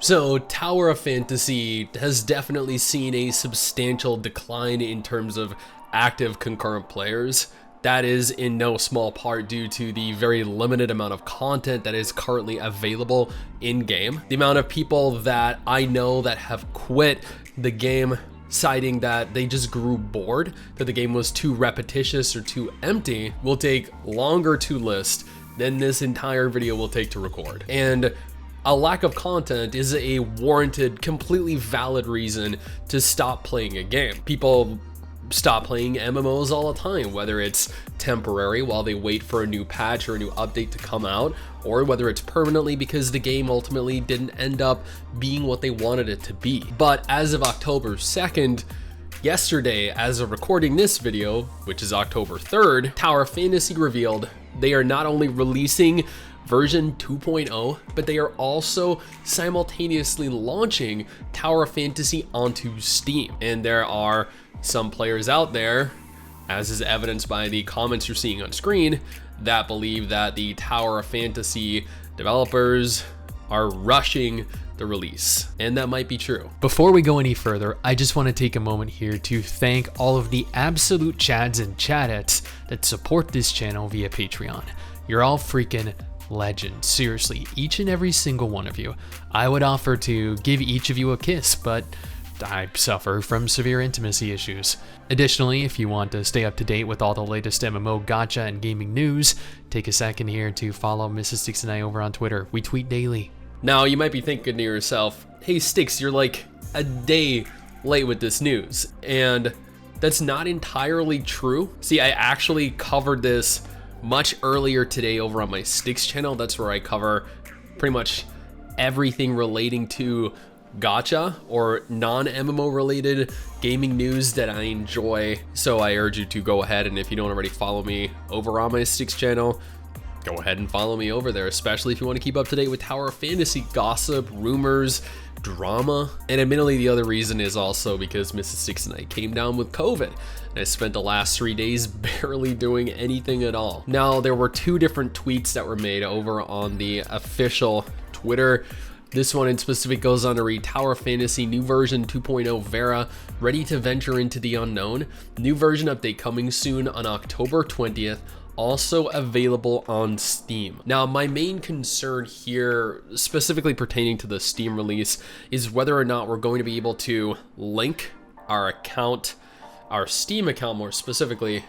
So, Tower of Fantasy has definitely seen a substantial decline in terms of active concurrent players. That is in no small part due to the very limited amount of content that is currently available in-game. The amount of people that I know that have quit the game citing that they just grew bored, that the game was too repetitious or too empty, will take longer to list than this entire video will take to record. And a lack of content is a warranted, completely valid reason to stop playing a game. People stop playing MMOs all the time, whether it's temporary while they wait for a new patch or a new update to come out, or whether it's permanently because the game ultimately didn't end up being what they wanted it to be. But as of October 2nd, yesterday, as of recording this video, which is October 3rd, Tower of Fantasy revealed they are not only releasing version 2.0, but they are also simultaneously launching Tower of Fantasy onto Steam. And there are some players out there, as is evidenced by the comments you're seeing on screen, that believe that the Tower of Fantasy developers are rushing the release, and that might be true. Before we go any further, I just want to take a moment here to thank all of the absolute chads and chadettes that support this channel via Patreon. You're all freaking legends, seriously, each and every single one of you. I would offer to give each of you a kiss, but I suffer from severe intimacy issues. Additionally, if you want to stay up to date with all the latest MMO gacha and gaming news, take a second here to follow MRSSSTIX and I over on Twitter. We tweet daily. Now, you might be thinking to yourself, hey STIX, you're like a day late with this news, and that's not entirely true. See, I actually covered this much earlier today over on my STIX channel. That's where I cover pretty much everything relating to gacha or non-MMO related gaming news that I enjoy. So I urge you to go ahead, and if you don't already follow me over on my STIX channel, go ahead and follow me over there, especially if you want to keep up to date with Tower of Fantasy gossip, rumors, drama. And admittedly, the other reason is also because MRSSSTIX and I came down with COVID, and I spent the last 3 days barely doing anything at all. Now, there were two different tweets that were made over on the official Twitter. This one in specific goes on to read, Tower of Fantasy new version 2.0 Vera, ready to venture into the unknown. New version update coming soon on October 20th. Also available on Steam. Now, my main concern here, specifically pertaining to the Steam release, is whether or not we're going to be able to link our account, our Steam account more specifically,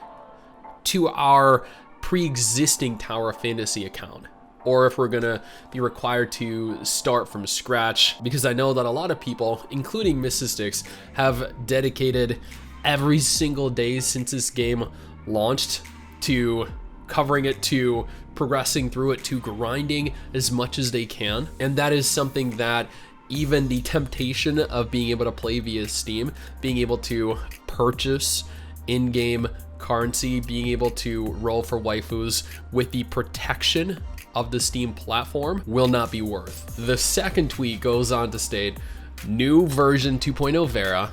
to our pre-existing Tower of Fantasy account, or if we're gonna be required to start from scratch, because I know that a lot of people, including MRSSSTIX, have dedicated every single day since this game launched to covering it, to progressing through it, to grinding as much as they can. And that is something that even the temptation of being able to play via Steam, being able to purchase in-game currency, being able to roll for waifus with the protection of the Steam platform will not be worth. The second tweet goes on to state, new version 2.0 Vera.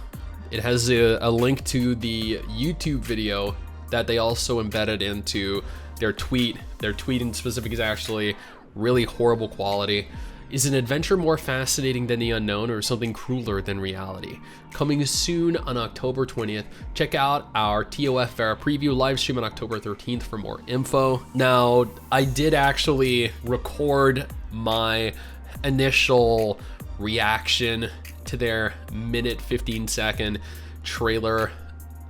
It has a link to the YouTube video that they also embedded into their tweet. Their tweet in specific is actually really horrible quality. Is an adventure more fascinating than the unknown, or something crueler than reality? Coming soon on October 20th. Check out our TOF Vera preview live stream on October 13th for more info. Now, I did actually record my initial reaction to their minute 15-second trailer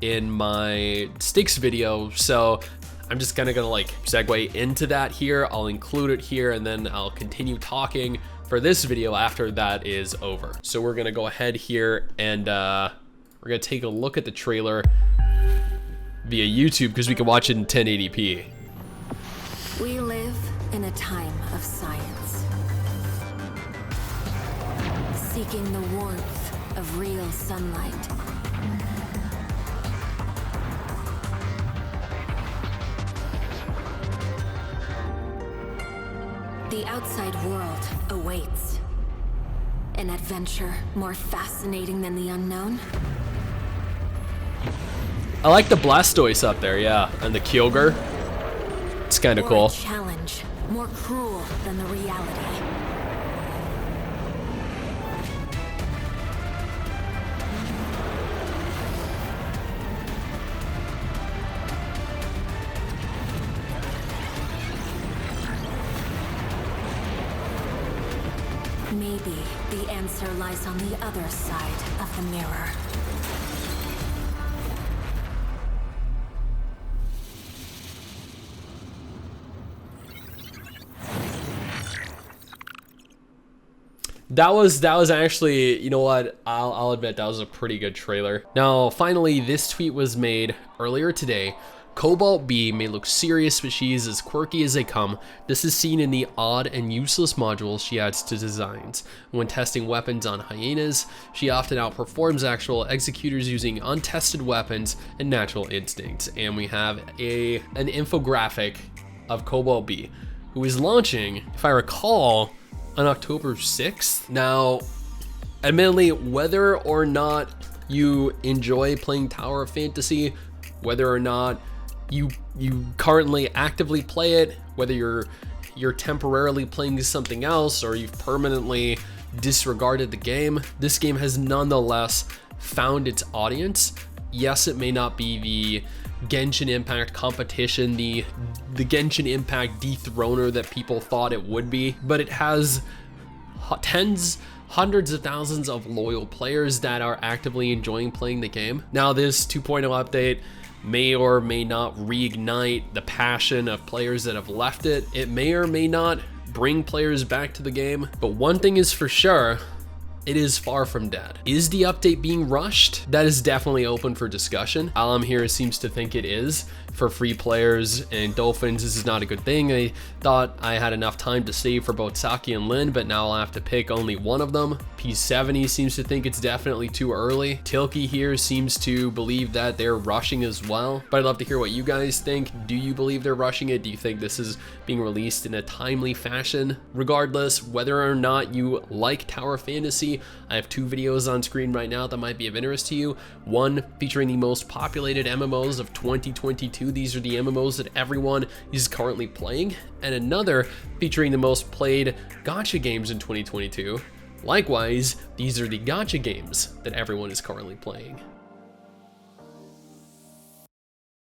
in my STIX video, so I'm just kind of gonna like segue into that here. I'll include it here, and then I'll continue talking for this video after that is over. So we're gonna go ahead here, and we're gonna take a look at the trailer via YouTube because we can watch it in 1080p. We live in a time of science, seeking the warmth of real sunlight. The outside world awaits. An adventure more fascinating than the unknown? I like the Blastoise up there, yeah, and the Kyogre. It's kind of cool. A challenge more cruel than the reality. maybe the answer lies on the other side of the mirror. That was actually, you know what, I'll admit that was a pretty good trailer. Now, finally, this tweet was made earlier today. Cobalt B may look serious, but she is as quirky as they come. This is seen in the odd and useless modules she adds to designs. When testing weapons on hyenas, she often outperforms actual executors using untested weapons and natural instincts. And we have an infographic of Cobalt B, who is launching, if I recall, on October 6th. Now, admittedly, whether or not you enjoy playing Tower of Fantasy, whether or not you currently actively play it, whether you're temporarily playing something else or you've permanently disregarded the game, this game has nonetheless found its audience. Yes, it may not be the Genshin Impact competition, the Genshin Impact dethroner that people thought it would be, but it has hundreds of thousands of loyal players that are actively enjoying playing the game. Now, this 2.0 update may or may not reignite the passion of players that have left it. It may or may not bring players back to the game, but one thing is for sure, it is far from dead. Is the update being rushed? That is definitely open for discussion. Alam here seems to think it is. For free players and Dolphins, this is not a good thing. I thought I had enough time to save for both Saki and Lin, but now I'll have to pick only one of them. P70 seems to think it's definitely too early. Tilky here seems to believe that they're rushing as well, but I'd love to hear what you guys think. Do you believe they're rushing it? Do you think this is being released in a timely fashion? Regardless, whether or not you like Tower Fantasy, I have two videos on screen right now that might be of interest to you. One featuring the most populated MMOs of 2022. These are the MMOs that everyone is currently playing. And another featuring the most played gacha games in 2022. Likewise, these are the gacha games that everyone is currently playing.